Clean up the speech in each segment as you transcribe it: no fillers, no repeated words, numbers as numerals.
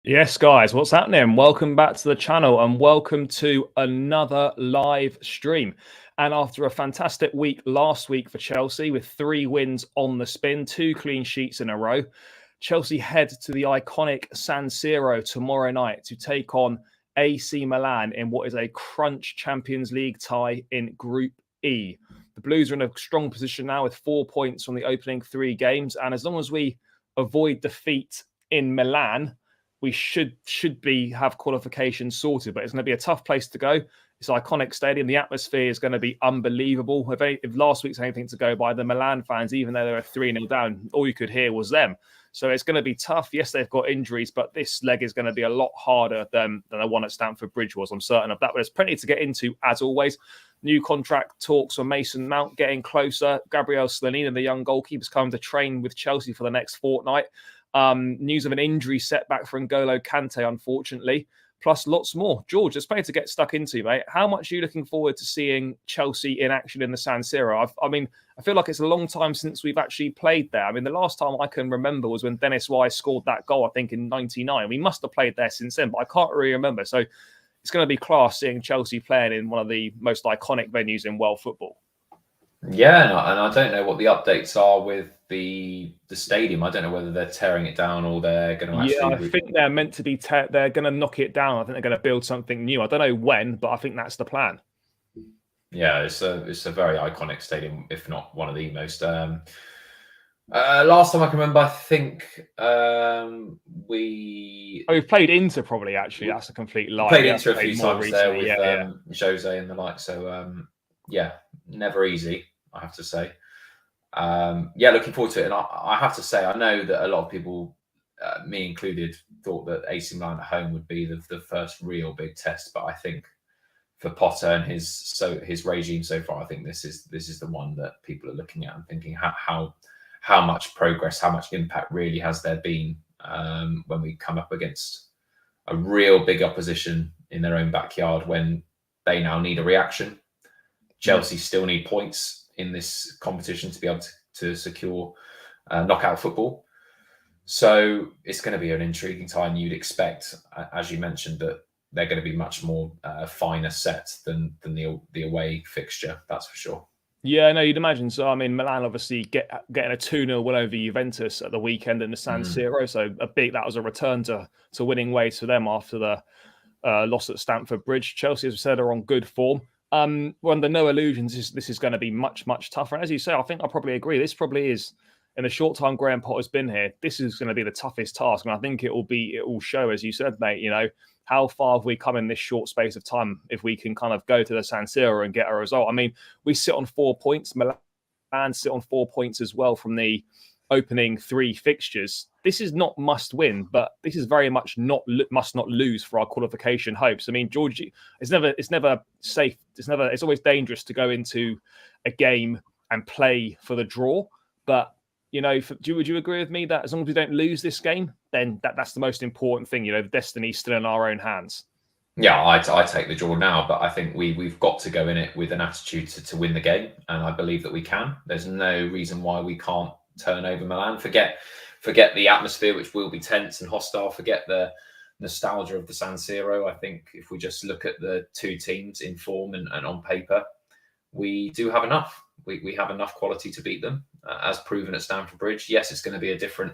Yes, guys, what's happening? Welcome back to the channel and welcome to another live stream. And after a fantastic week last week for Chelsea with 3 wins on the spin, 2 clean sheets in a row, Chelsea head to the iconic San Siro tomorrow night to take on AC Milan in what is a crunch Champions League tie in Group E. The Blues are in a strong position now with 4 points from the opening 3 games. And as long as we avoid defeat in Milan, we should have qualification sorted, but it's going to be a tough place to go. It's an iconic stadium. The atmosphere is going to be unbelievable. If last week's anything to go by, the Milan fans, even though they were 3-0 down, all you could hear was them. So it's going to be tough. Yes, they've got injuries, but this leg is going to be a lot harder than the one at Stamford Bridge was. I'm certain of that. But there's plenty to get into, as always. New contract talks for Mason Mount getting closer. Gabriel Slonina, the young goalkeeper, is coming to train with Chelsea for the next fortnight. News of an injury setback for N'Golo Kante, unfortunately, plus lots more. George, there's plenty to get stuck into, mate. How much are you looking forward to seeing Chelsea in action in the San Siro? I feel like it's a long time since we've actually played there. I mean, the last time I can remember was when Dennis Wise scored that goal, I think, in '99. We must have played there since then, but I can't really remember. So it's going to be class seeing Chelsea playing in one of the most iconic venues in world football. Yeah, and I don't know what the updates are with the stadium. I don't know whether they're tearing it down or they're going to actually... Yeah, I think they're meant to be... they're going to knock it down. I think they're going to build something new. I don't know when, but I think that's the plan. Yeah, it's a very iconic stadium, if not one of the most. Last time I can remember, I think we've played Inter probably, actually. That's a complete lie. Played Inter a few times recently, there with Jose and the like. So, yeah, never easy, I have to say. Yeah, looking forward to it. And I have to say, I know that a lot of people, me included, thought that AC Milan at home would be the first real big test. But I think for Potter and his regime so far, I think this is the one that people are looking at and thinking how much progress, how much impact really has there been when we come up against a real big opposition in their own backyard when they now need a reaction. Chelsea still need points in this competition to be able to secure knockout football. So it's going to be an intriguing time. You'd expect, as you mentioned, that they're going to be much more finer set than the away fixture. That's for sure. Yeah, no, you'd imagine. So, I mean, Milan obviously getting a 2-0 win over Juventus at the weekend in the San Siro. So that was a return to winning ways for them after the loss at Stamford Bridge. Chelsea, as we said, are on good form. Under no illusions, this is going to be much, much tougher. And as you say, I think I probably agree. This probably is, in the short time Graham Potter's been here, this is going to be the toughest task. And I think it will show, as you said, mate, you know, how far have we come in this short space of time if we can kind of go to the San Siro and get a result? I mean, we sit on 4 points. Milan sit on 4 points as well from the opening 3 fixtures. This is not must win, but this is very much must not lose for our qualification hopes. I mean, Georgie, it's never safe. It's always dangerous to go into a game and play for the draw. But you know, would you agree with me that as long as we don't lose this game, then that's the most important thing? You know, the destiny's still in our own hands. Yeah, I take the draw now, but I think we've got to go in it with an attitude to win the game, and I believe that we can. There's no reason why we can't turn over Milan. Forget the atmosphere, which will be tense and hostile. Forget the nostalgia of the San Siro. I think if we just look at the 2 teams in form and on paper, we do have enough. We have enough quality to beat them, as proven at Stamford Bridge. Yes, it's going to be a different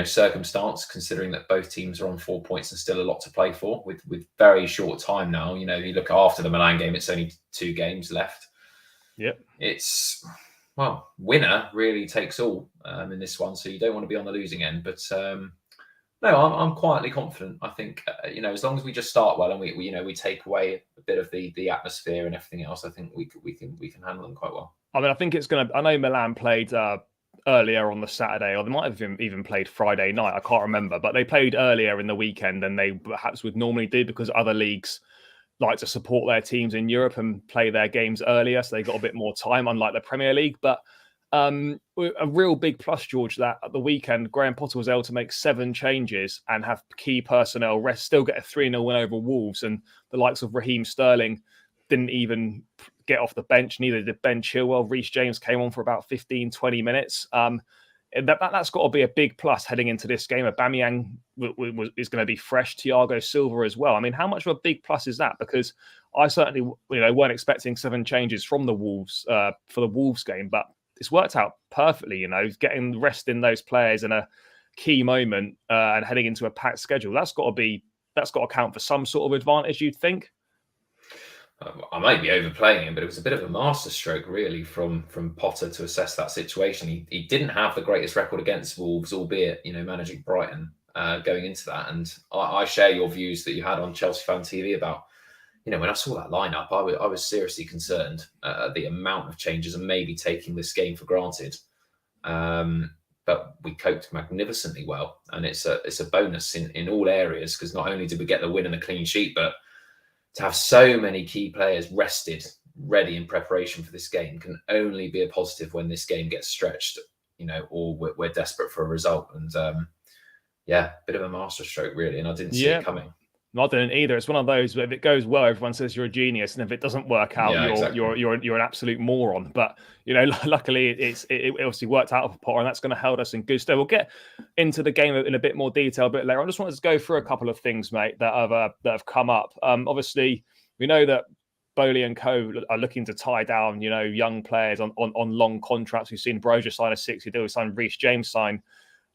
circumstance, considering that both teams are on 4 points and still a lot to play for with very short time now. You know, you look after the Milan game, it's only 2 games left. Yep. It's, well, winner really takes all in this one, so you don't want to be on the losing end. But no, I'm quietly confident. I think as long as we just start well and we take away a bit of the atmosphere and everything else, I think we can handle them quite well. I mean, I think it's going to. I know Milan played earlier on the Saturday, or they might have even played Friday night. I can't remember, but they played earlier in the weekend than they perhaps would normally do because other leagues like to support their teams in Europe and play their games earlier, so they got a bit more time, unlike the Premier League. But a real big plus, George, that at the weekend, Graham Potter was able to make 7 changes and have key personnel rest, still get a 3-0 win over Wolves, and the likes of Raheem Sterling didn't even get off the bench. Neither did Ben Chilwell. Reece James came on for about 15, 20 minutes. that's got to be a big plus heading into this game. Aubameyang is going to be fresh. Thiago Silva as well. I mean, how much of a big plus is that? Because I certainly, weren't expecting 7 changes from the Wolves for the Wolves game, but it's worked out perfectly. Getting rest in those players in a key moment and heading into a packed schedule. That's got to count for some sort of advantage, you'd think. I might be overplaying him, but it was a bit of a masterstroke, really, from Potter to assess that situation. He didn't have the greatest record against Wolves, albeit managing Brighton going into that. And I share your views that you had on Chelsea Fan TV about when I saw that lineup, I was seriously concerned at the amount of changes and maybe taking this game for granted. But we coped magnificently well, and it's a bonus in all areas, because not only did we get the win and the clean sheet, but to have so many key players rested, ready in preparation for this game can only be a positive when this game gets stretched, or we're desperate for a result. And bit of a masterstroke, really, and I didn't see it coming. I didn't either. It's one of those where if it goes well, everyone says you're a genius, and if it doesn't work out, you're an absolute moron. But luckily, it obviously worked out for Potter, and that's going to hold us in good stead. We'll get into the game in a bit more detail a bit later. I just wanted to go through a couple of things, mate, that have come up. Obviously, we know that Bowley and co are looking to tie down young players on long contracts. We've seen Broja sign a 6-year deal. We've seen Reece James sign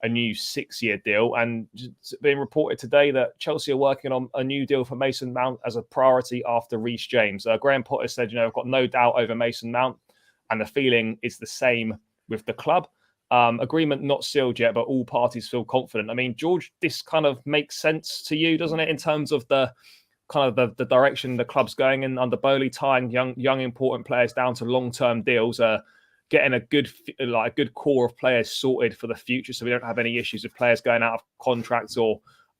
a new 6-year deal, and it's been reported today that Chelsea are working on a new deal for Mason Mount as a priority after Reece James. Graham Potter said, I've got no doubt over Mason Mount, and the feeling is the same with the club. Agreement not sealed yet, but all parties feel confident. I mean, George, this kind of makes sense to you, doesn't it, in terms of the kind of the direction the club's going in under Bowley, tying young important players down to long-term deals, getting a good core of players sorted for the future, so we don't have any issues with players going out of contracts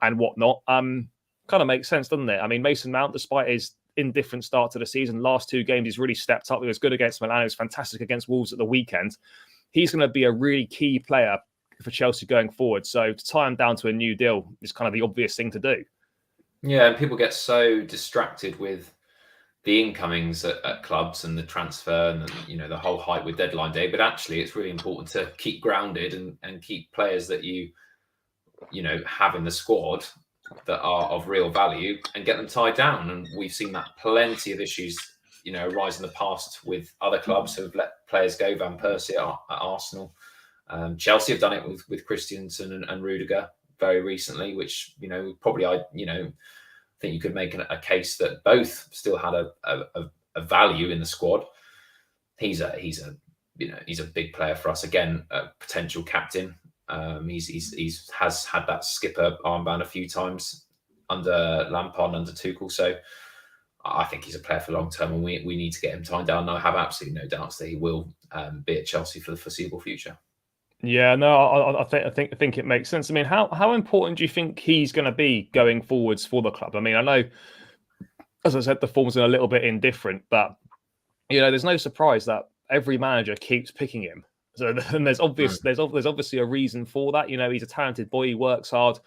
and whatnot. Kind of makes sense, doesn't it? I mean, Mason Mount, despite his indifferent start to the season, last 2 games he's really stepped up. He was good against Milan. He was fantastic against Wolves at the weekend. He's going to be a really key player for Chelsea going forward. So to tie him down to a new deal is kind of the obvious thing to do. Yeah, and people get so distracted with the incomings at clubs and the transfer and the whole hype with deadline day, but actually it's really important to keep grounded and keep players that you have in the squad that are of real value and get them tied down. And we've seen that plenty of issues arise in the past with other clubs who have let players go. Van Persie at Arsenal, Chelsea have done it with Christensen and Rudiger very recently, which probably I think you could make a case that both still had a value in the squad. He's a big player for us. Again, a potential captain. He's has had that skipper armband a few times under Lampard and under Tuchel. So I think he's a player for long term, and we need to get him tied down. And I have absolutely no doubts that he will be at Chelsea for the foreseeable future. Yeah, no, I think it makes sense. I mean, how important do you think he's going to be going forwards for the club? I mean, I know, as I said, the form's a little bit indifferent, but there's no surprise that every manager keeps picking him. So and there's obviously a reason for that. He's a talented boy. He works hard,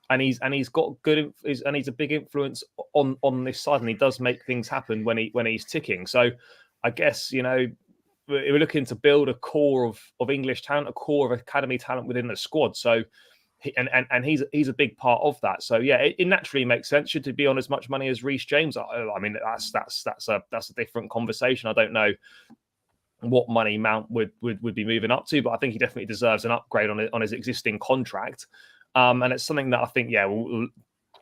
and he's got and he's a big influence on this side, and he does make things happen when he's ticking. So I guess we're looking to build a core of English talent, a core of academy talent within the squad. So, he's a big part of that. So yeah, it naturally makes sense. Should he be on as much money as Reece James? I mean, that's a different conversation. I don't know what money Mount would be moving up to, but I think he definitely deserves an upgrade on his existing contract. And it's something that I think,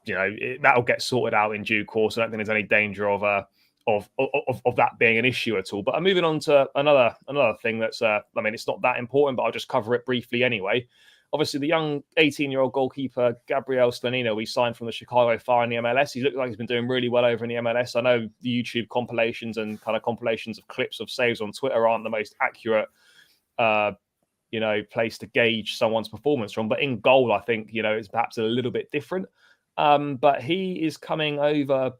that'll get sorted out in due course. I don't think there's any danger of that being an issue at all. But I'm moving on to another thing that's, it's not that important, but I'll just cover it briefly anyway. Obviously, the young 18-year-old goalkeeper, Gabriel Slanino, we signed from the Chicago Fire in the MLS. He looked like he's been doing really well over in the MLS. I know the YouTube compilations and kind of compilations of clips of saves on Twitter aren't the most accurate, place to gauge someone's performance from. But in goal, I think, it's perhaps a little bit different. But he is coming over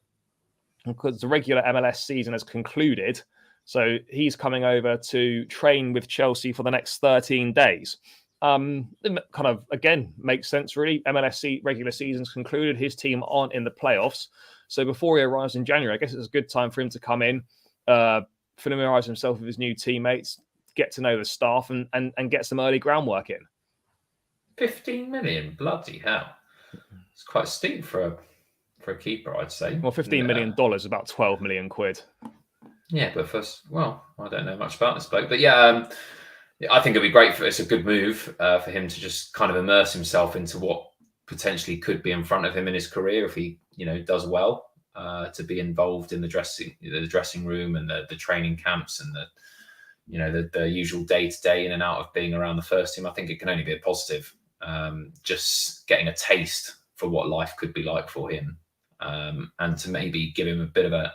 because the regular MLS season has concluded. So he's coming over to train with Chelsea for the next 13 days. It kind of, again, makes sense, really. MLS regular season's concluded. His team aren't in the playoffs. So before he arrives in January, I guess it's a good time for him to come in, familiarise himself with his new teammates, get to know the staff and get some early groundwork in. 15 million, bloody hell! It's quite steep for a keeper, I'd say. Well, $15 million, about 12 million quid. Yeah, but I don't know much about this bloke, but yeah, I think it'd be great it's a good move for him to just kind of immerse himself into what potentially could be in front of him in his career if he, does well. To be involved in the dressing room and the training camps and the usual day-to-day in and out of being around the first team. I think it can only be a positive. Just getting a taste for what life could be like for him, and to maybe give him a bit of a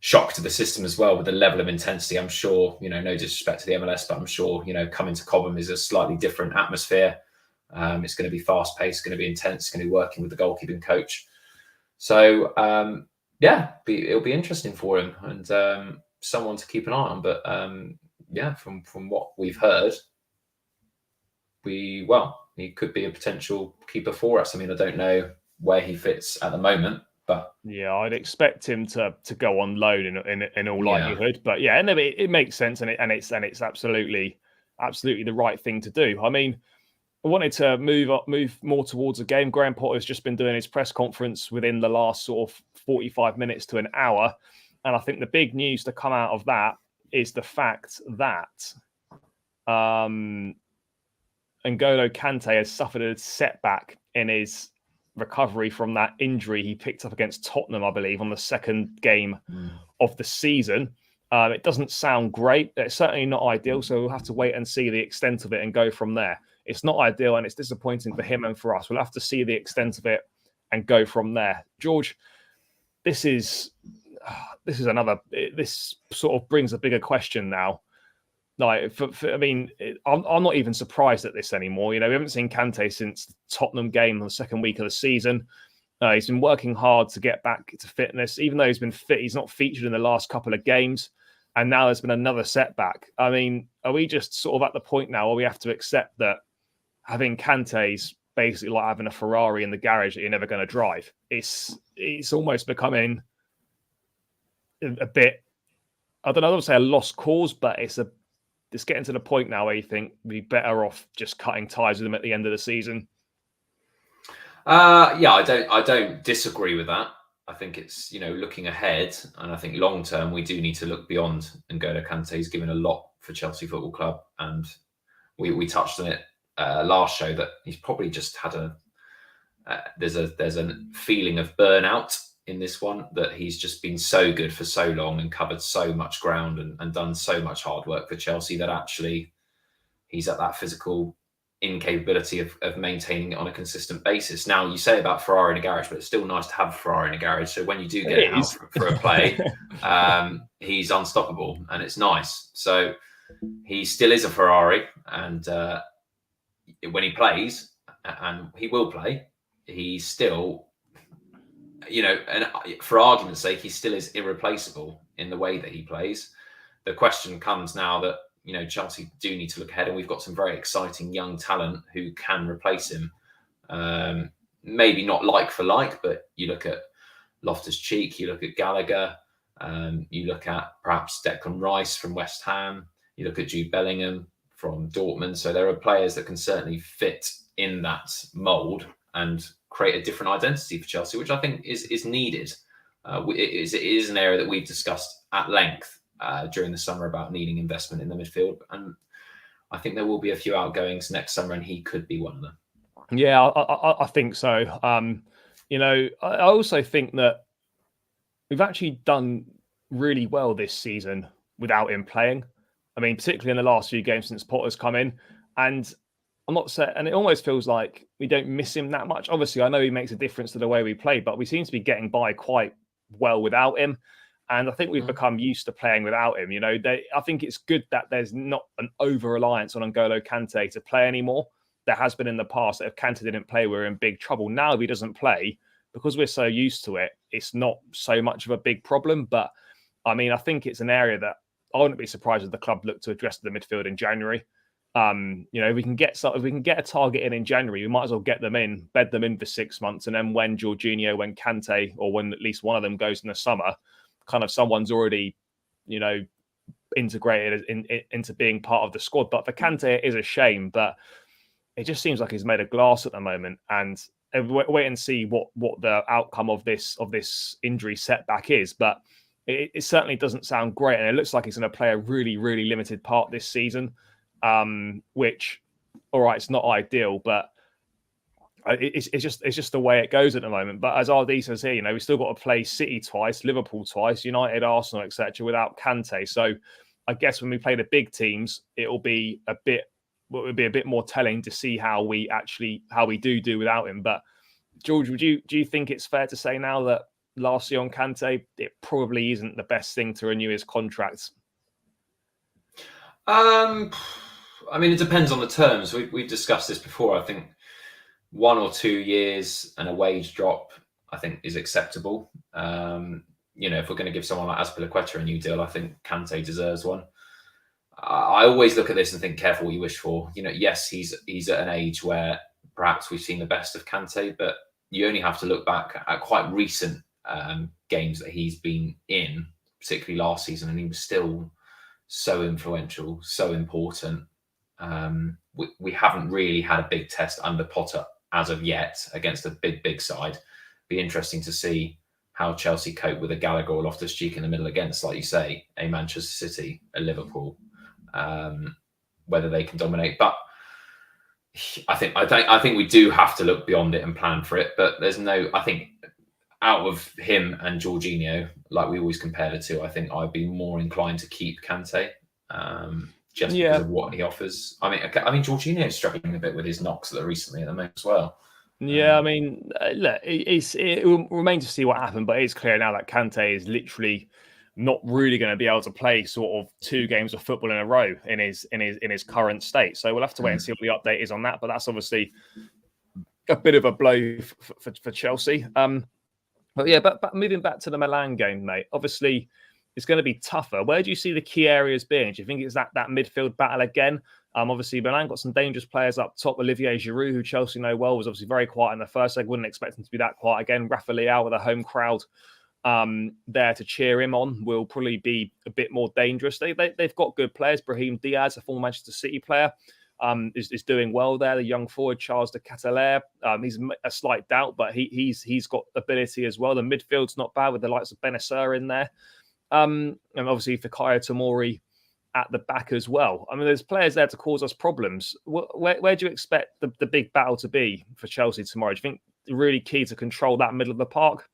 shock to the system as well with the level of intensity. I'm sure, no disrespect to the MLS, but I'm sure, coming to Cobham is a slightly different atmosphere. It's going to be fast-paced, going to be intense, going to be working with the goalkeeping coach. So, it'll be interesting for him and someone to keep an eye on. But from what we've heard, he could be a potential keeper for us. I mean, I don't know where he fits at the moment, but yeah, I'd expect him to go on loan in all likelihood. But yeah, and it makes sense, and it's absolutely the right thing to do. I mean, I wanted to move more towards the game. Graham Potter's just been doing his press conference within the last sort of 45 minutes to an hour. And I think the big news to come out of that is the fact that N'Golo Kante has suffered a setback in his recovery from that injury he picked up against Tottenham, I believe, on the second game of the season. It doesn't sound great. It's certainly not ideal. So we'll have to wait and see the extent of it and go from there. It's not ideal and it's disappointing for him and for us. We'll have to see the extent of it and go from there. George, this sort of brings a bigger question now. Like, I'm not even surprised at this anymore. We haven't seen Kante since the Tottenham game on the second week of the season. He's been working hard to get back to fitness. Even though he's been fit, he's not featured in the last couple of games. And now there's been another setback. I mean, are we just sort of at the point now where we have to accept that having Kante's basically like having a Ferrari in the garage that you're never going to drive? It's almost becoming a bit, I don't know, I don't say a lost cause, but it's getting to the point now where you think we'd be better off just cutting ties with them at the end of the season. I don't disagree with that. I think it's, looking ahead, and I think long term we do need to look beyond N'Golo Kante. He's given a lot for Chelsea Football Club, and we touched on it last show that he's probably just had there's a feeling of burnout in this one, that he's just been so good for so long and covered so much ground and done so much hard work for Chelsea that actually he's at that physical incapability of maintaining it on a consistent basis. Now, you say about Ferrari in a garage, but it's still nice to have a Ferrari in a garage. So when you do get it out for a play, he's unstoppable and it's nice. So he still is a Ferrari, and when he plays, and he will play, he's still, and for argument's sake, he still is irreplaceable in the way that he plays. The question comes now that, Chelsea do need to look ahead, and we've got some very exciting young talent who can replace him. Maybe not like for like, but you look at Loftus-Cheek, you look at Gallagher, you look at perhaps Declan Rice from West Ham, you look at Jude Bellingham from Dortmund. So there are players that can certainly fit in that mould and create a different identity for Chelsea, which I think is needed. It is an area that we've discussed at length during the summer about needing investment in the midfield. And I think there will be a few outgoings next summer, and he could be one of them. Yeah, I think so. I also think that we've actually done really well this season without him playing. I mean, particularly in the last few games since Potter's come in. And I'm not saying, and it almost feels like we don't miss him that much. Obviously, I know he makes a difference to the way we play, but we seem to be getting by quite well without him. And I think we've become used to playing without him. I think it's good that there's not an over-reliance on N'Golo Kante to play anymore. There has been in the past that if Kante didn't play, we're in big trouble. Now, if he doesn't play, because we're so used to it, it's not so much of a big problem. But I mean, I think it's an area that I wouldn't be surprised if the club looked to address the midfield in January. If we can get a target in January, we might as well get them in, bed them in for 6 months, and then when Jorginho, when Kante, or when at least one of them goes in the summer, kind of someone's already, integrated into being part of the squad. But for Kante, it is a shame, but it just seems like he's made of glass at the moment. And wait and see what the outcome of this injury setback is. But it certainly doesn't sound great, and it looks like he's going to play a really, really limited part this season. Which, all right, it's not ideal, but it's just the way it goes at the moment. But as RD says here, we've still got to play City twice, Liverpool twice, United, Arsenal, etc., without Kante. So I guess when we play the big teams, it would be a bit more telling to see how we do without him. But George, do you think it's fair to say now that lastly on Kante, it probably isn't the best thing to renew his contract? I mean, it depends on the terms. We've discussed this before. I think 1 or 2 years and a wage drop, I think, is acceptable. If we're going to give someone like Azpilicueta a new deal, I think Kante deserves one. I always look at this and think, careful what you wish for. Yes, he's at an age where perhaps we've seen the best of Kante, but you only have to look back at quite recent games that he's been in, particularly last season, and he was still so influential, so important. We haven't really had a big test under Potter as of yet against a big side. Be interesting to see how Chelsea cope with a Gallagher or Loftus-Cheek in the middle against, like you say, a Manchester City, a Liverpool, whether they can dominate. But I think we do have to look beyond it and plan for it. But I think out of him and Jorginho, like we always compare the two, I think I'd be more inclined to keep Kante. Because of what he offers. I mean, Jorginho is struggling a bit with his knocks recently at the moment as well. Yeah, I mean, look, it will remain to see what happened, but it's clear now that Kante is literally not really going to be able to play sort of 2 games of football in a row in his current state. So we'll have to wait and see what the update is on that. But that's obviously a bit of a blow for Chelsea. But yeah, but moving back to the Milan game, mate. Obviously, it's going to be tougher. Where do you see the key areas being? Do you think it's that midfield battle again? Obviously, Milan got some dangerous players up top. Olivier Giroud, who Chelsea know well, was obviously very quiet in the first leg. Wouldn't expect him to be that quiet again. Rafa Leao with a home crowd there to cheer him on will probably be a bit more dangerous. They've got good players. Brahim Diaz, a former Manchester City player, is doing well there. The young forward, Charles de Ketelaere, he's a slight doubt, but he's got ability as well. The midfield's not bad with the likes of Benacer in there. And obviously Fikayo Tomori at the back as well. I mean, there's players there to cause us problems. Where do you expect the big battle to be for Chelsea tomorrow? Do you think really key to control that middle of the park?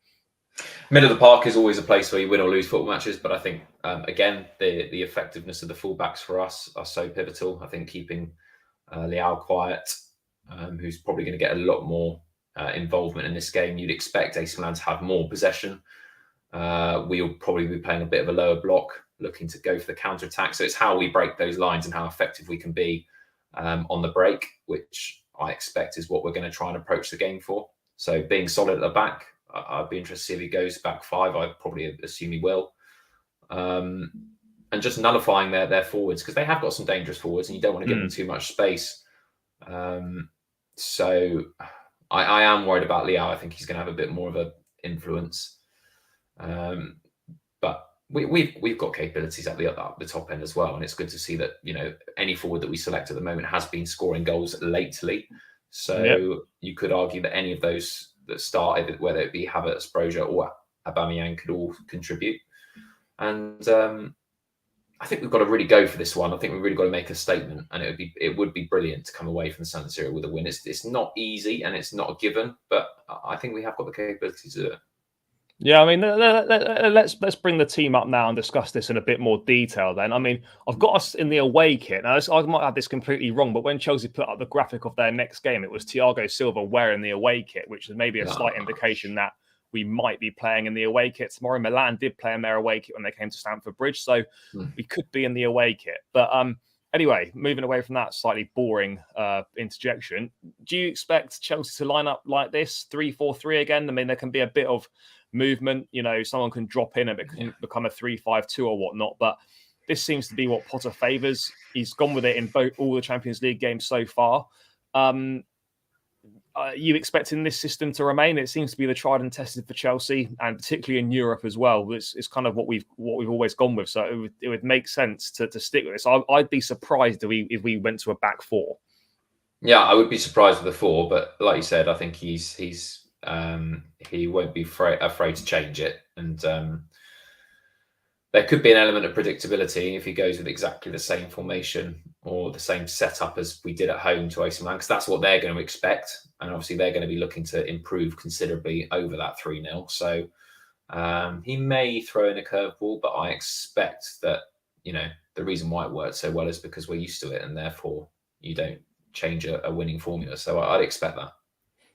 Middle of the park is always a place where you win or lose football matches, but I think, again, the effectiveness of the fullbacks for us are so pivotal. I think keeping Leao quiet, who's probably going to get a lot more involvement in this game. You'd expect AC Milan to have more possession. We'll probably be playing a bit of a lower block, looking to go for the counter-attack. So it's how we break those lines and how effective we can be on the break, which I expect is what we're going to try and approach the game for. So being solid at the back, I'd be interested to see if he goes back 5. I probably assume he will. And just nullifying their forwards, because they have got some dangerous forwards and you don't want to give them too much space. So I am worried about Leao. I think he's going to have a bit more of an influence. But we've got capabilities at the top end as well, and it's good to see that any forward that we select at the moment has been scoring goals lately. So you could argue that any of those that started, whether it be Havertz, Broja, or Aubameyang, could all contribute. And I think we've got to really go for this one. I think we've really got to make a statement, and it would be brilliant to come away from the San Siro with a win. It's not easy and it's not a given, but I think we have got the capability to do it. Yeah, I mean, let's bring the team up now and discuss this in a bit more detail then. I mean, I've got us in the away kit. Now, I might have this completely wrong, but when Chelsea put up the graphic of their next game, it was Thiago Silva wearing the away kit, which is maybe a slight indication that we might be playing in the away kit tomorrow. Milan did play in their away kit when they came to Stamford Bridge, so we could be in the away kit. But anyway, moving away from that slightly boring interjection, do you expect Chelsea to line up like this, 3-4-3 again? I mean, there can be a bit of movement, someone can drop in and it can become a 3-5-2 or whatnot, but this seems to be what Potter favours. He's gone with it in all the Champions League games so far. You expecting this system to remain? It seems to be the tried and tested for Chelsea, and particularly in Europe as well. It's kind of what we've always gone with, so it would make sense to stick with this. I'd be surprised if we went to a back 4. Yeah, I would be surprised with a 4, but like you said, I think he won't be afraid to change it, and there could be an element of predictability if he goes with exactly the same formation or the same setup as we did at home to AC Milan, because that's what they're going to expect, and obviously they're going to be looking to improve considerably over that 3-0. So he may throw in a curveball, but I expect that the reason why it worked so well is because we're used to it, and therefore you don't change a winning formula. So I'd expect that.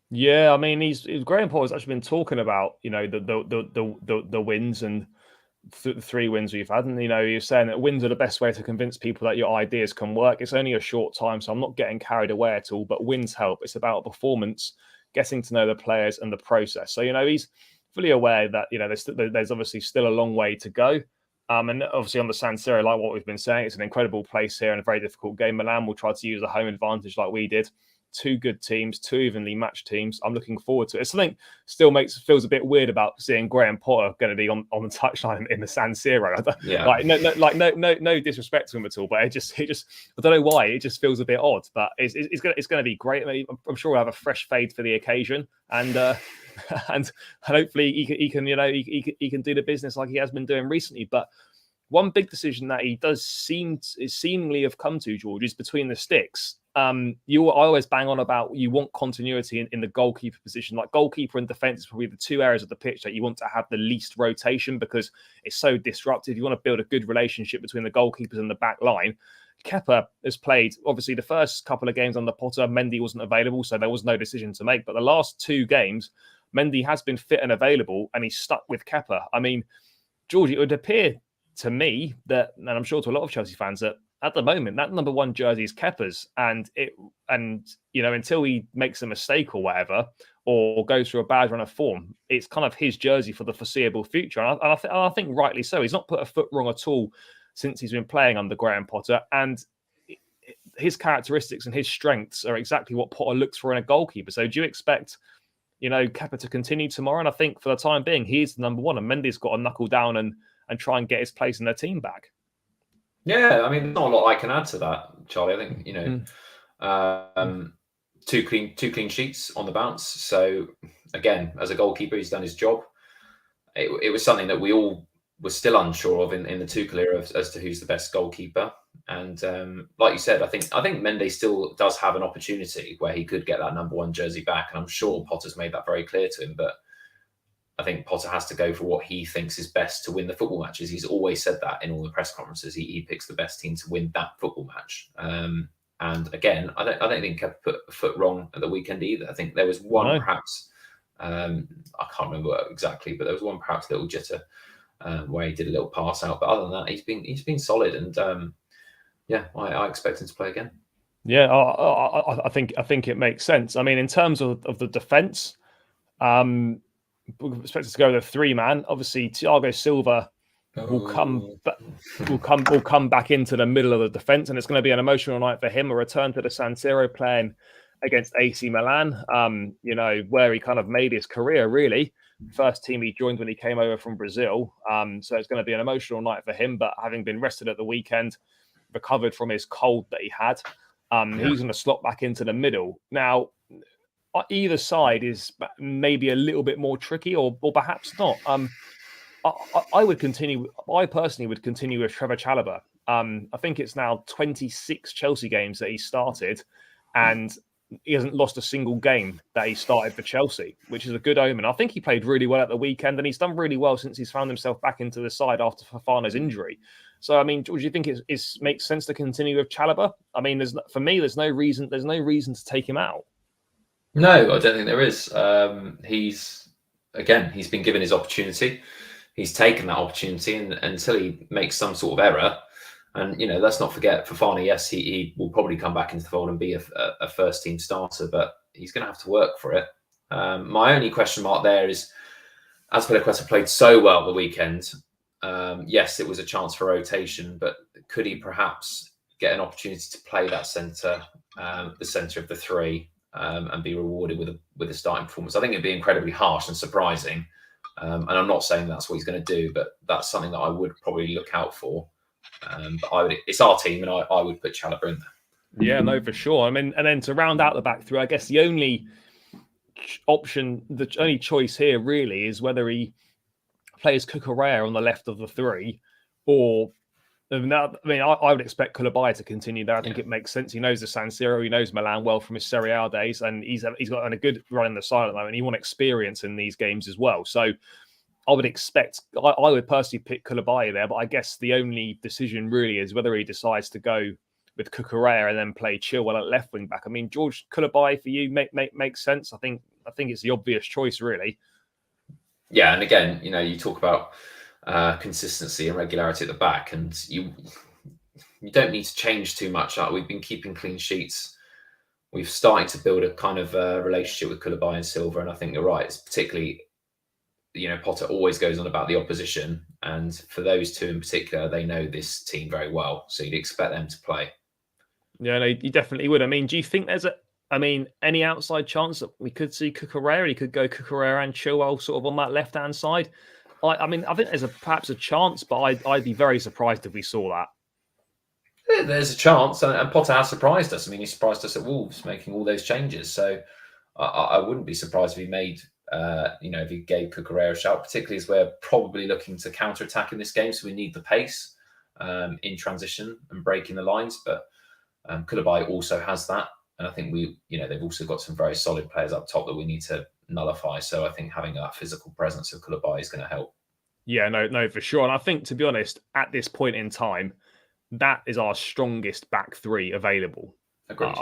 Yeah, I mean, Graham Potter has actually been talking about the wins and the 3 wins we've had, and you're saying that wins are the best way to convince people that your ideas can work. It's only a short time, so I'm not getting carried away at all. But wins help. It's about performance, getting to know the players and the process. So he's fully aware that there's obviously still a long way to go. And obviously on the San Siro, like what we've been saying, it's an incredible place here and a very difficult game. Milan will try to use the home advantage like we did. 2 good teams, 2 evenly matched teams. I'm looking forward to it. It's something still feels a bit weird about seeing Graham Potter going to be on the touchline in the San Siro. Yeah. No disrespect to him at all, but it just I don't know why, it just feels a bit odd. But it's going to be great. I mean, I'm sure we'll have a fresh fade for the occasion, and and hopefully he can do the business like he has been doing recently. But one big decision that he does seemingly have come to, George, is between the sticks. I always bang on about you want continuity in the goalkeeper position. Like goalkeeper and defense is probably the 2 areas of the pitch that you want to have the least rotation because it's so disruptive. You want to build a good relationship between the goalkeepers and the back line. Kepa has played, obviously, the first couple of games under Potter, Mendy wasn't available, so there was no decision to make. But the last 2 games, Mendy has been fit and available, and he's stuck with Kepa. I mean, George, it would appear to me that, and I'm sure to a lot of Chelsea fans, that at the moment that number 1 jersey is Kepa's, and until he makes a mistake or whatever, or goes through a bad run of form, it's kind of his jersey for the foreseeable future. And I think rightly so. He's not put a foot wrong at all since he's been playing under Graham Potter, and his characteristics and his strengths are exactly what Potter looks for in a goalkeeper. So do you expect Kepa to continue tomorrow? And I think for the time being, he's the number 1, and Mendy's got to knuckle down and try and get his place in their team back. Yeah, I mean, there's not a lot I can add to that, Charlie. I think 2 clean sheets on the bounce. So again, as a goalkeeper, he's done his job. It was something that we all were still unsure of in the Tuchel era as to who's the best goalkeeper. And like you said, I think Mendy still does have an opportunity where he could get that number 1 jersey back, and I'm sure Potter's made that very clear to him. But I think Potter has to go for what he thinks is best to win the football matches. He's always said that in all the press conferences. He picks the best team to win that football match. And again, I don't think Kepa put a foot wrong at the weekend either. I think there was one perhaps, I can't remember exactly, but there was one perhaps little jitter where he did a little pass out. But other than that, he's been solid, and I expect him to play again. Yeah, I think it makes sense. I mean, in terms of the defence, we're expected to go with a 3-man. Obviously, Thiago Silva will come back into the middle of the defence, and it's going to be an emotional night for him. A return to the San Siro, playing against AC Milan, where he kind of made his career, really. First team he joined when he came over from Brazil. So it's going to be an emotional night for him. But having been rested at the weekend, recovered from his cold that he had, he's going to slot back into the middle. Now, either side is maybe a little bit more tricky, or perhaps not. I personally would continue with Trevor Chalobah. I think it's now 26 Chelsea games that he started, and he hasn't lost a single game that he started for Chelsea, which is a good omen. I think he played really well at the weekend, and he's done really well since he's found himself back into the side after Fofana's injury. So, I mean, do you think it makes sense to continue with Chalobah? I mean, there's no reason to take him out. No, I don't think there is. He's been given his opportunity. He's taken that opportunity, and until he makes some sort of error, and let's not forget Fofana. Yes, he will probably come back into the fold and be a first team starter, but he's going to have to work for it. My only question mark there is, Azpilicueta played so well the weekend. Yes, it was a chance for rotation, but could he perhaps get an opportunity to play that centre, the centre of the 3? And be rewarded with a starting performance? I think it'd be incredibly harsh and surprising. And I'm not saying that's what he's going to do, but that's something that I would probably look out for. But it's our team, and I would put Chalobah in there. Yeah, no, for sure. I mean, and then to round out the back three, I guess the only option, the only choice here really is whether he plays Cucurella on the left of the three, or I would expect Koulibaly to continue there. I think it makes sense. He knows the San Siro, he knows Milan well from his Serie A days, and he's got a good run in the side at the moment. He wants experience in these games as well. So I would expect, I would personally pick Koulibaly there, but I guess the only decision really is whether he decides to go with Cucurella and then play Chilwell at left wing back. I mean, George, Koulibaly for you makes sense. I think it's the obvious choice, really. Yeah, and again, you talk about consistency and regularity at the back, and you don't need to change too much. We've been keeping clean sheets. We've started to build a kind of relationship with Koulibaly and Silva, and I think you're right. It's particularly, Potter always goes on about the opposition, and for those two in particular, they know this team very well, so you'd expect them to play. Yeah, no, you definitely would. I mean, do you think there's any outside chance that we could see Cucurella? He could go Cucurella and Chilwell sort of on that left-hand side. I think there's perhaps a chance, but I'd be very surprised if we saw that. Yeah, there's a chance, and Potter has surprised us. I mean, he surprised us at Wolves, making all those changes. So I wouldn't be surprised if he made, if he gave Cucurella a shout, particularly as we're probably looking to counter-attack in this game. So we need the pace in transition and breaking the lines. But Koulibaly also has that. And I think they've also got some very solid players up top that we need to nullify. So I think having that physical presence of Koulibaly is going to help. Yeah, no, for sure. And I think, to be honest, at this point in time, that is our strongest back three available. Agreed,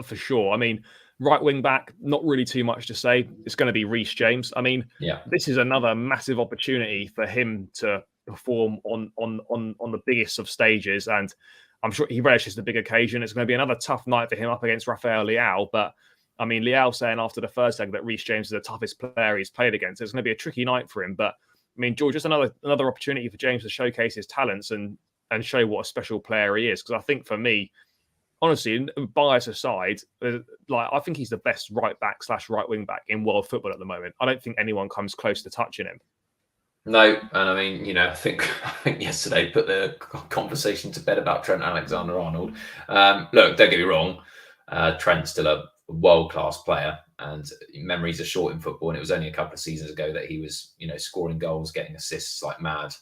for sure. I mean, right wing back, not really too much to say. It's going to be Reece James. I mean, This is another massive opportunity for him to perform on the biggest of stages, and I'm sure he relishes the big occasion. It's going to be another tough night for him up against Rafael Leao. But I mean, Leao saying after the first leg that Reece James is the toughest player he's played against. It's going to be a tricky night for him. But I mean, George, just another opportunity for James to showcase his talents and show what a special player he is. Because I think for me, honestly, bias aside, I think he's the best right back / right wing back in world football at the moment. I don't think anyone comes close to touching him. No, and I mean, I think yesterday put the conversation to bed about Trent Alexander-Arnold. Look, don't get me wrong, Trent's still a world-class player, and memories are short in football. And it was only a couple of seasons ago that he was, scoring goals, getting assists like mad.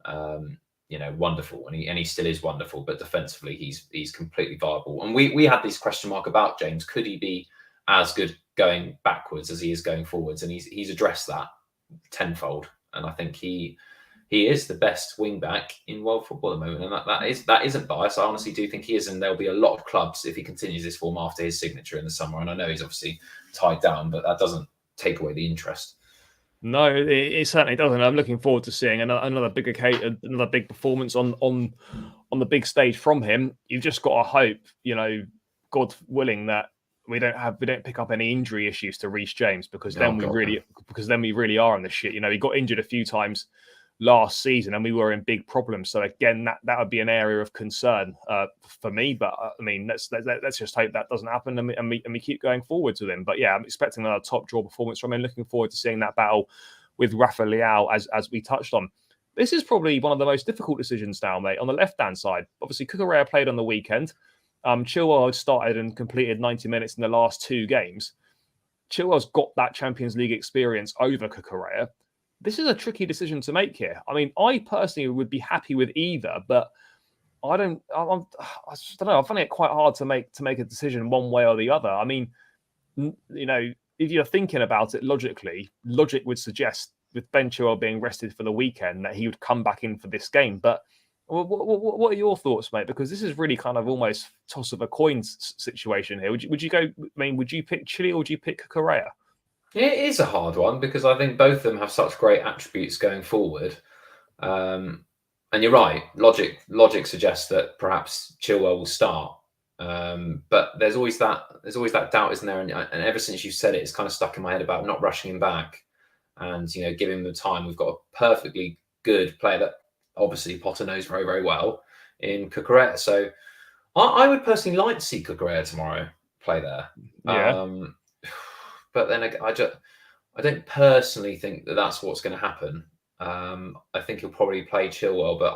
Wonderful, and he still is wonderful. But defensively, he's completely viable. And we had this question mark about James: could he be as good going backwards as he is going forwards? And he's addressed that tenfold. And I think he is the best wing back in world football at the moment, and that isn't bias. I honestly do think he is, and there'll be a lot of clubs if he continues this form after his signature in the summer. And I know he's obviously tied down, but that doesn't take away the interest. No, it certainly doesn't. I'm looking forward to seeing another big performance on the big stage from him. You've just got to hope, God willing, that we don't pick up any injury issues to Reece James, because then we really are in the shit. He got injured a few times last season and we were in big problems. So again, that would be an area of concern for me. But I mean, let's just hope that doesn't happen and we keep going forwards with him. But yeah, I'm expecting another top draw performance from him. Looking forward to seeing that battle with Rafa Leao, as we touched on. This is probably one of the most difficult decisions now, mate. On the left-hand side, obviously Cucurella played on the weekend. Chilwell had started and completed 90 minutes in the last two games. Chilwell's got that Champions League experience over Cucurella. This is a tricky decision to make here. I mean, I personally would be happy with either, but I don't know. I find it quite hard to make a decision one way or the other. I mean, if you're thinking about it logically, logic would suggest with Ben Chilwell being rested for the weekend that he would come back in for this game. But what are your thoughts, mate? Because this is really kind of almost toss of a coin situation here. Would you go? I mean, would you pick Chile or would you pick Correa? It is a hard one because I think both of them have such great attributes going forward. And you're right. Logic suggests that perhaps Chilwell will start. But there's always that doubt, isn't there? And ever since you said it, it's kind of stuck in my head about not rushing him back and giving him the time. We've got a perfectly good player that obviously Potter knows very, very well in Cucurella. So I would personally like to see Cucurella tomorrow play there. Yeah. But then I don't personally think that that's what's going to happen. I think he'll probably play Chilwell, but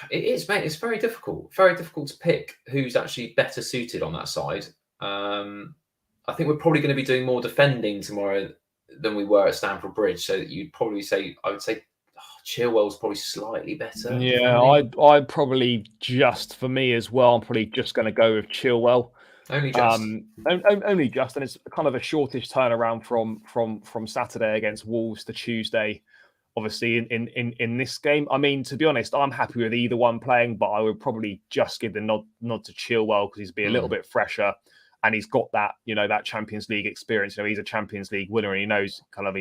It is, mate. It's very difficult. Very difficult to pick who's actually better suited on that side. I think we're probably going to be doing more defending tomorrow than we were at Stamford Bridge. So you'd probably say, I would say, Chilwell's probably slightly better. Yeah, I'd probably just, for me as well, I'm probably just going to go with Chilwell. Only just. Only just, and it's kind of a shortish turnaround from Saturday against Wolves to Tuesday. Obviously, in this game, I mean, to be honest, I'm happy with either one playing, but I would probably just give the nod to Chilwell because he's be a little bit fresher, and he's got that that Champions League experience. He's a Champions League winner, and he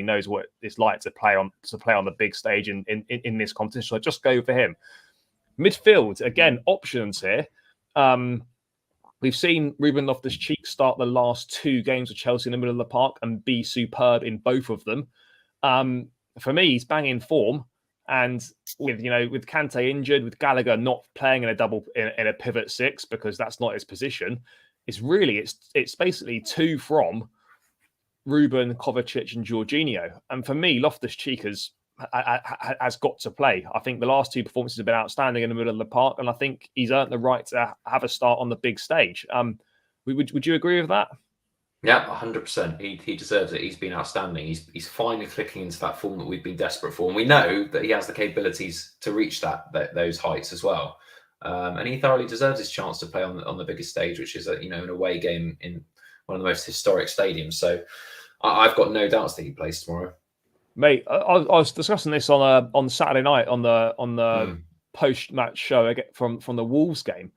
knows what it's like to play on the big stage in this competition. So I just go for him. Midfield again, options here. We've seen Ruben Loftus-Cheek start the last 2 games of Chelsea in the middle of the park and be superb in both of them. For me, he's banging form, and with Kante injured, with Gallagher not playing in a pivot 6 because that's not his position, it's basically 2 from Ruben, Kovacic, and Jorginho. And for me, Loftus-Cheek has got to play. I think the last 2 performances have been outstanding in the middle of the park, and I think he's earned the right to have a start on the big stage. Would you agree with that? Yeah, 100%. He deserves it. He's been outstanding. He's finally clicking into that form that we've been desperate for, and we know that he has the capabilities to reach those heights as well. And he thoroughly deserves his chance to play on the biggest stage, which is an away game in one of the most historic stadiums. So I've got no doubts that he plays tomorrow. Mate, I was discussing this on Saturday night on the post-match show from the Wolves game.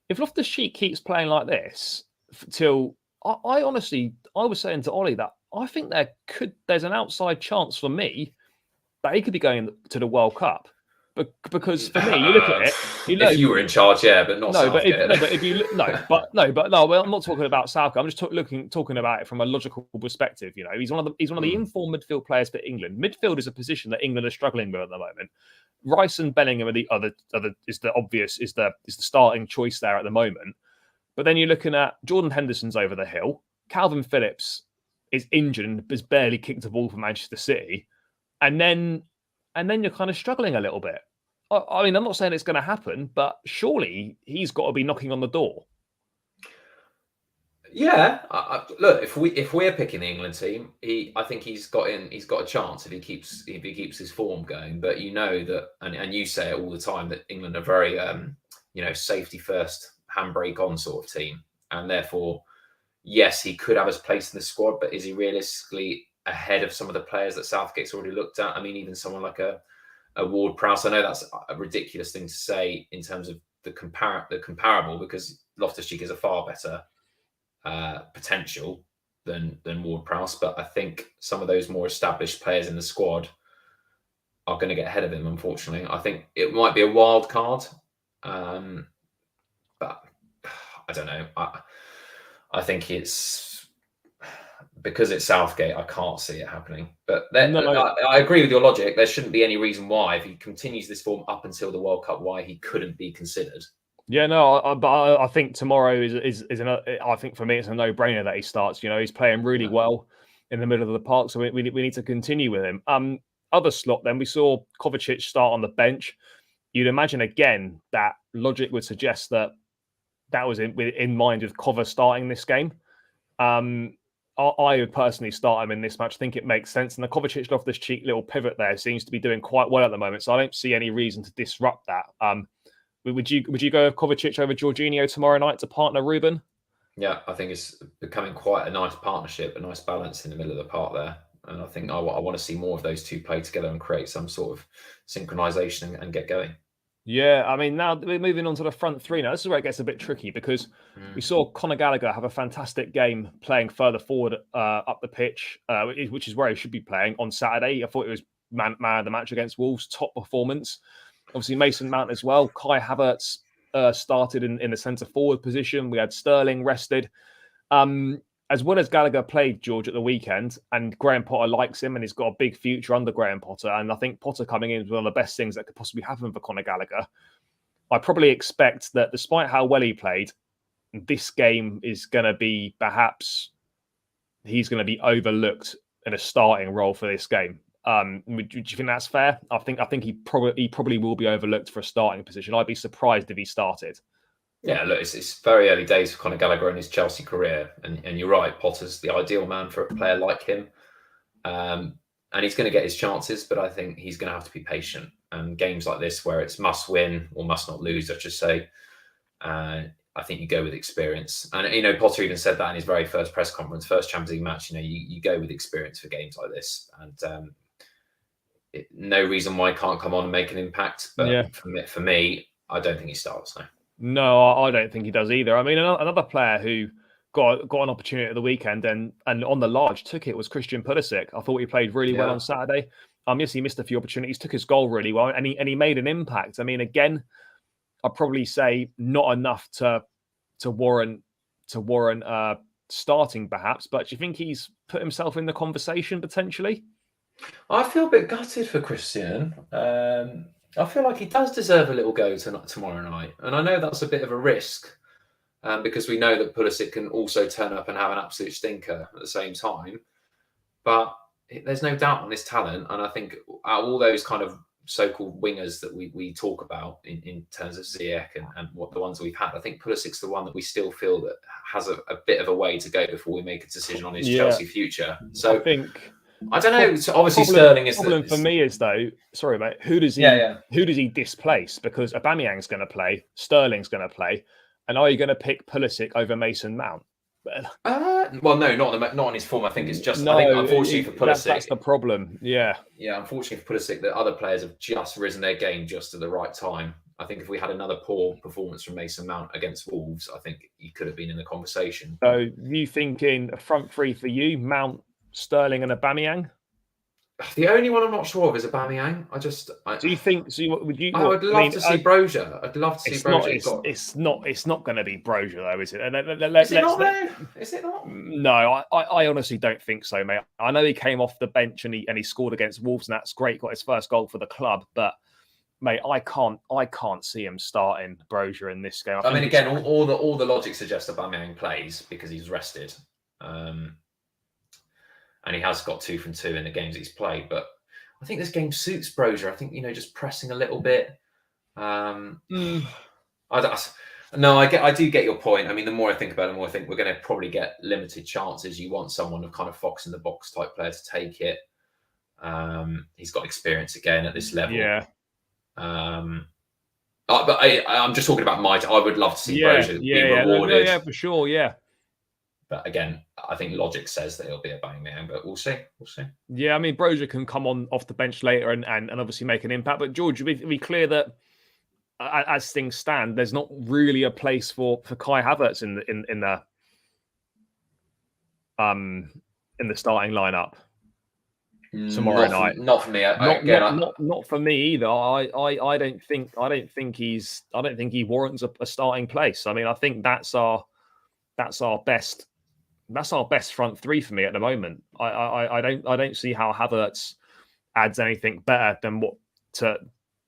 If Loftus-Cheek keeps playing like this till I honestly was saying to Ollie that I think there's an outside chance for me that he could be going to the World Cup. But because for me, you look at it, if you were in charge, yeah, but not Southgate. Well, I'm not talking about Southgate. I'm just talking about it from a logical perspective. He's one of the informed midfield players for England. Midfield is a position that England are struggling with at the moment. Rice and Bellingham are the other is the starting choice there at the moment. But then you're looking at Jordan Henderson's over the hill. Calvin Phillips is injured and has barely kicked a ball for Manchester City, and then you're kind of struggling a little bit. I mean, I'm not saying it's going to happen, but surely he's got to be knocking on the door. Yeah, look, if we're picking the England team, I think he's got a chance if he keeps his form going. But that, and you say it all the time, that England are very safety first, handbrake on sort of team, and therefore, yes, he could have his place in the squad, but is he realistically ahead of some of the players that Southgate's already looked at? I mean, even someone like a Ward-Prowse. I know that's a ridiculous thing to say in terms of the comparable, because Loftus-Cheek is a far better potential than Ward-Prowse, but I think some of those more established players in the squad are going to get ahead of him. Unfortunately, I think it might be a wild card, but I don't know. I think it's because it's Southgate. I can't see it happening. But I agree with your logic. There shouldn't be any reason why, if he continues this form up until the World Cup, why he couldn't be considered. Yeah, no, but I think tomorrow is I think for me it's a no-brainer that he starts. He's playing really well in the middle of the park, so we need to continue with him. Other slot, then we saw Kovacic start on the bench. You'd imagine again that logic would suggest that was in mind with Kova starting this game. I would personally start him in this match. I think it makes sense, and the Kovacic Loftus-Cheek little pivot there seems to be doing quite well at the moment. So I don't see any reason to disrupt that. Would you go with Kovacic over Jorginho tomorrow night to partner Ruben? Yeah, I think it's becoming quite a nice partnership, a nice balance in the middle of the park there. And I think I want to see more of those two play together and create some sort of synchronization and get going. Yeah, I mean, now we're moving on to the front three now. This is where it gets a bit tricky because we saw Conor Gallagher have a fantastic game playing further forward up the pitch, which is where he should be playing on Saturday. I thought it was man of the match against Wolves, top performance. Obviously, Mason Mount as well. Kai Havertz started in the centre forward position. We had Sterling rested. As well as Gallagher played, George, at the weekend, and Graham Potter likes him and he's got a big future under Graham Potter. And I think Potter coming in is one of the best things that could possibly happen for Conor Gallagher. I probably expect that despite how well he played, this game is going to be he's going to be overlooked in a starting role for this game. Do you think that's fair? I think he probably will be overlooked for a starting position. I'd be surprised if he started. Yeah, look, it's very early days for Conor Gallagher in his Chelsea career, and you're right, Potter's the ideal man for a player like him, and he's going to get his chances, but I think he's going to have to be patient. And games like this, where it's must win or must not lose, I should say, I think you go with experience. And Potter even said that in his very first press conference, first Champions League match. You go with experience for games like this, and no reason why he can't come on and make an impact. But for me, I don't think he starts now. No, I don't think he does either. I mean, another player who got an opportunity at the weekend and on the large took it was Christian Pulisic. I thought he played really well on Saturday. Yes, he missed a few opportunities, took his goal really well, and he made an impact. I mean, again, I'd probably say not enough to warrant starting perhaps, but do you think he's put himself in the conversation potentially? I feel a bit gutted for Christian. I feel like he does deserve a little go tomorrow night. And I know that's a bit of a risk because we know that Pulisic can also turn up and have an absolute stinker at the same time. But there's no doubt on his talent. And I think all those kind of so-called wingers that we talk about in terms of Ziyech and what the ones we've had, I think Pulisic's the one that we still feel that has a bit of a way to go before we make a decision on his Chelsea future. So I don't know. So obviously, Sterling is the problem for me is though. Sorry, mate. Who does he displace? Because Aubameyang's going to play, Sterling's going to play, and are you going to pick Pulisic over Mason Mount? Well, no, not on his form. I think it's just. I think unfortunately for Pulisic, that's the problem. Yeah. Unfortunately for Pulisic, that other players have just risen their game just at the right time. I think if we had another poor performance from Mason Mount against Wolves, I think he could have been in the conversation. So you thinking a front three for you, Mount, Sterling and Aubameyang? The only one I'm not sure of is Aubameyang. Do you think? So would you? I would love to see Brozier. I'd love to see Brozier. It's not going to be Brozier though, is it? Is it not? Is it not? No, I honestly don't think so, mate. I know he came off the bench and he scored against Wolves, and that's great. Got his first goal for the club, but mate, I can't see him starting Brozier in this game. I mean, again, all the logic suggests Aubameyang plays because he's rested. And he has got 2 from 2 in the games he's played. But I think this game suits Brozier. I think, just pressing a little bit. I do get your point. I mean, the more I think about it, the more I think we're going to probably get limited chances. You want someone of kind of fox in the box type player to take it. He's got experience again at this level. Yeah. But I'm just talking about I would love to see Brozier be rewarded. Yeah, for sure, yeah. But again, I think logic says that it'll be a bang, but we'll see. Yeah, I mean, Brozier can come on off the bench later and obviously make an impact. But George, be clear that as things stand, there's not really a place for Kai Havertz in the starting lineup tomorrow night. Not for me. Not for me either. I don't think he warrants a starting place. I mean, I think that's our best front three for me at the moment. I don't see how Havertz adds anything better than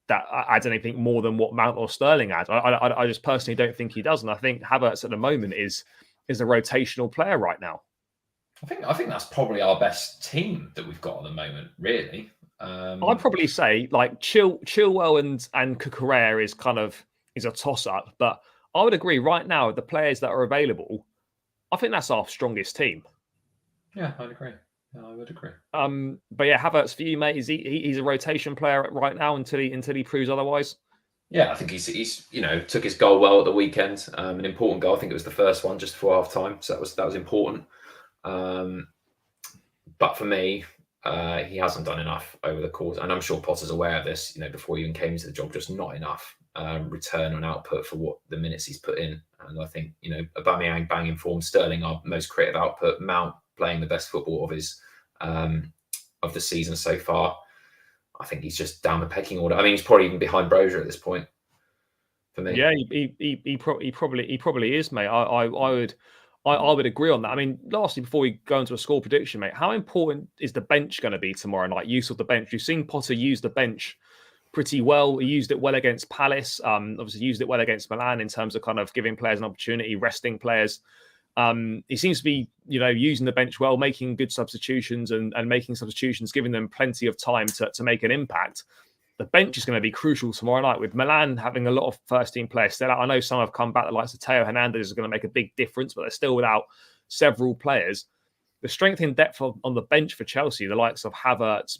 adds anything more than what Mount or Sterling adds. I just personally don't think he does, and I think Havertz at the moment is a rotational player right now. I think that's probably our best team that we've got at the moment, really. I'd probably say like Chilwell and Cucurella is a toss up, but I would agree right now the players that are available, I think that's our strongest team. Yeah, I'd agree. I would agree. But yeah, Havertz for you, mate. He's a rotation player right now until he proves otherwise. Yeah, I think he's took his goal well at the weekend. An important goal. I think it was the first one just before half time, so that was important. But for me, he hasn't done enough over the course, and I'm sure Potter's aware of this. Before he even came into the job, just not enough return on output for what the minutes he's put in. And I think Aubameyang banging form, Sterling our most creative output, Mount playing the best football of the season so far. I think he's just down the pecking order. I mean, he's probably even behind Brozier at this point. For me, yeah, he probably is, mate. I would agree on that. I mean, lastly, before we go into a score prediction, mate, how important is the bench going to be tomorrow night? Use of the bench. You've seen Potter use the bench pretty well. He used it well against Palace. Obviously, used it well against Milan in terms of kind of giving players an opportunity, resting players. He seems to be, using the bench well, making good substitutions and making substitutions, giving them plenty of time to make an impact. The bench is going to be crucial tomorrow night with Milan having a lot of first-team players still out. I know some have come back. The likes of Teo Hernandez is going to make a big difference, but they're still without several players. The strength in depth on the bench for Chelsea, the likes of Havertz,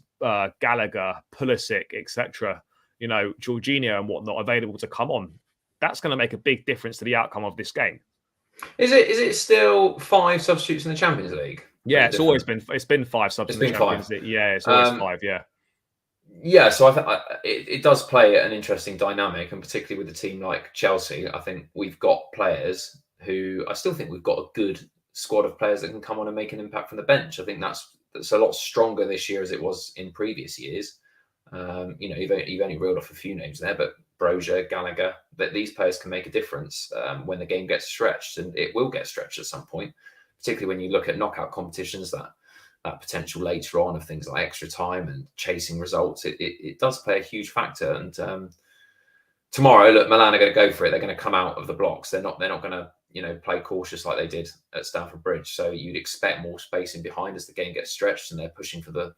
Gallagher, Pulisic, etc., Jorginho and whatnot available to come on. That's going to make a big difference to the outcome of this game. Is it still 5 substitutes in the Champions League? Yeah, it's been 5 substitutes in the Champions League. Yeah, it's always 5. Yeah. Yeah, so I think it does play an interesting dynamic, and particularly with a team like Chelsea, I think we've got players who I still think we've got a good squad of players that can come on and make an impact from the bench. I think that's a lot stronger this year as it was in previous years. You've only reeled off a few names there, but Brozier, Gallagher, that these players can make a difference when the game gets stretched, and it will get stretched at some point, particularly when you look at knockout competitions, that potential later on of things like extra time and chasing results. It does play a huge factor. And tomorrow, look, Milan are going to go for it. They're going to come out of the blocks. They're not going to play cautious like they did at Stamford Bridge. So you'd expect more space in behind as the game gets stretched, and they're pushing for the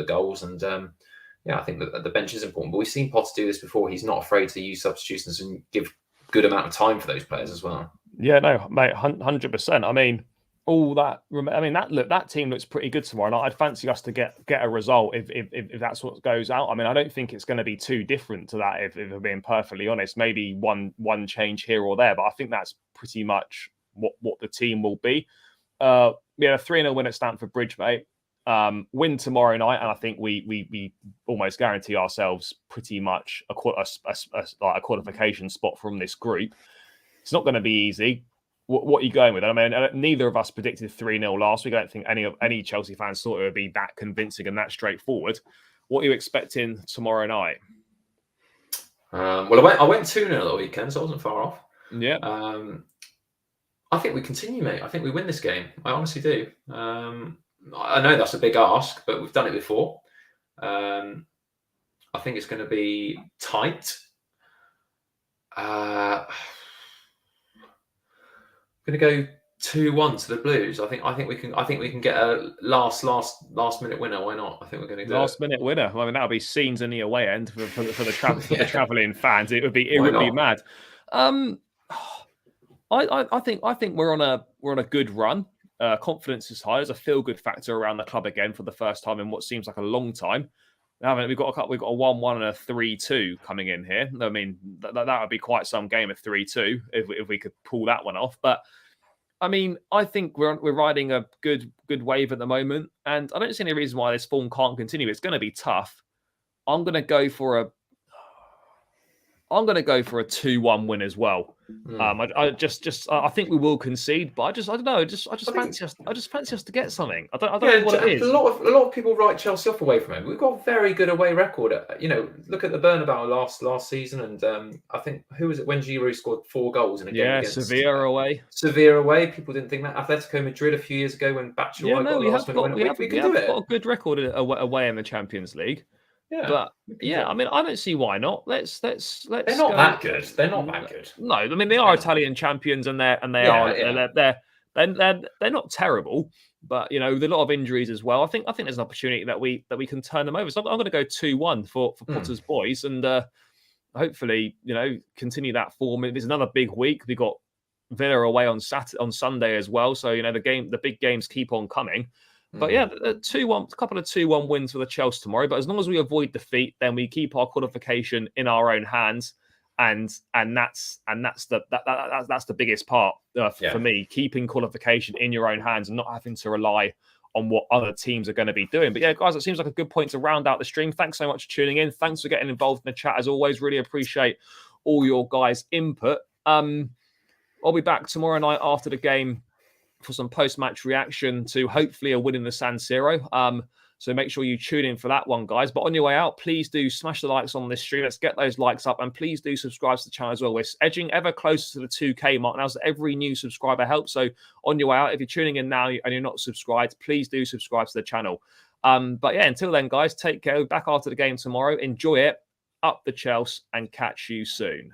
goals. And I think that the bench is important. But we've seen Potter do this before. He's not afraid to use substitutions and give good amount of time for those players as well. Yeah, no, mate, 100%. I mean, that team looks pretty good tomorrow, and I'd fancy us to get a result if that's what goes out. I mean, I don't think it's going to be too different to that. If we're being perfectly honest, maybe one change here or there, but I think that's pretty much what the team will be. We had a 3-0 win at Stamford Bridge, mate. Win tomorrow night, and I think we almost guarantee ourselves pretty much a qualification spot from this group. It's not going to be easy. What are you going with? I mean, neither of us predicted 3-0 last week. I don't think any Chelsea fans thought it would be that convincing and that straightforward. What are you expecting tomorrow night? Well, I went 2-0 at the weekend, so I wasn't far off. Yeah. I think we continue, mate. I think we win this game. I honestly do. I know that's a big ask, but we've done it before. I think it's going to be tight. Going to go 2-1 to the Blues. I think we can get a last minute winner. Why not? I think we're going to do last minute winner. I mean, that'll be scenes in the away end for the traveling fans. It would be mad. I think we're on a good run. Confidence is high. There's a feel good factor around the club again for the first time in what seems like a long time. We've got a 1-1 and a 3-2 coming in here. I mean, that would be quite some game of 3-2 if we could pull that one off. But I mean, I think we're riding a good wave at the moment, and I don't see any reason why this form can't continue. It's going to be tough. I'm going to go for a 2-1 win as well. I think we will concede, but I don't know. I just fancy us to get something. I don't know what it is. A lot of people write Chelsea off away from home. We've got a very good away record. Look at the Bernabeu last season, and I think who was it when Giroud scored 4 goals in a game against Sevilla away. Sevilla away. People didn't think that. Atletico Madrid a few years ago when Batshuayi got the last minute win. We can do it. Got a good record away in the Champions League. Yeah, but I mean, I don't see why not. Let's. They're not that good. They're not that good. No, I mean they are Italian champions, and they're not terrible. But with a lot of injuries as well, I think there's an opportunity that we can turn them over. So I'm going to go 2-1 for Potter's boys, and hopefully continue that form. It's another big week. We got Villa away on Sunday as well. So the big games keep on coming. But yeah, a couple of 2-1 wins for the Chelsea tomorrow. But as long as we avoid defeat, then we keep our qualification in our own hands, and that's the biggest part for me. Keeping qualification in your own hands and not having to rely on what other teams are going to be doing. But yeah, guys, it seems like a good point to round out the stream. Thanks so much for tuning in. Thanks for getting involved in the chat as always. Really appreciate all your guys' input. I'll be back tomorrow night after the game for some post-match reaction to hopefully a win in the San Siro. So make sure you tune in for that one, guys. But on your way out, please do smash the likes on this stream. Let's get those likes up. And please do subscribe to the channel as well. We're edging ever closer to the 2K mark now, so every new subscriber helps. So on your way out, if you're tuning in now and you're not subscribed, please do subscribe to the channel. But yeah, until then, guys, take care. We'll be back after the game tomorrow. Enjoy it. Up the Chelsea and catch you soon.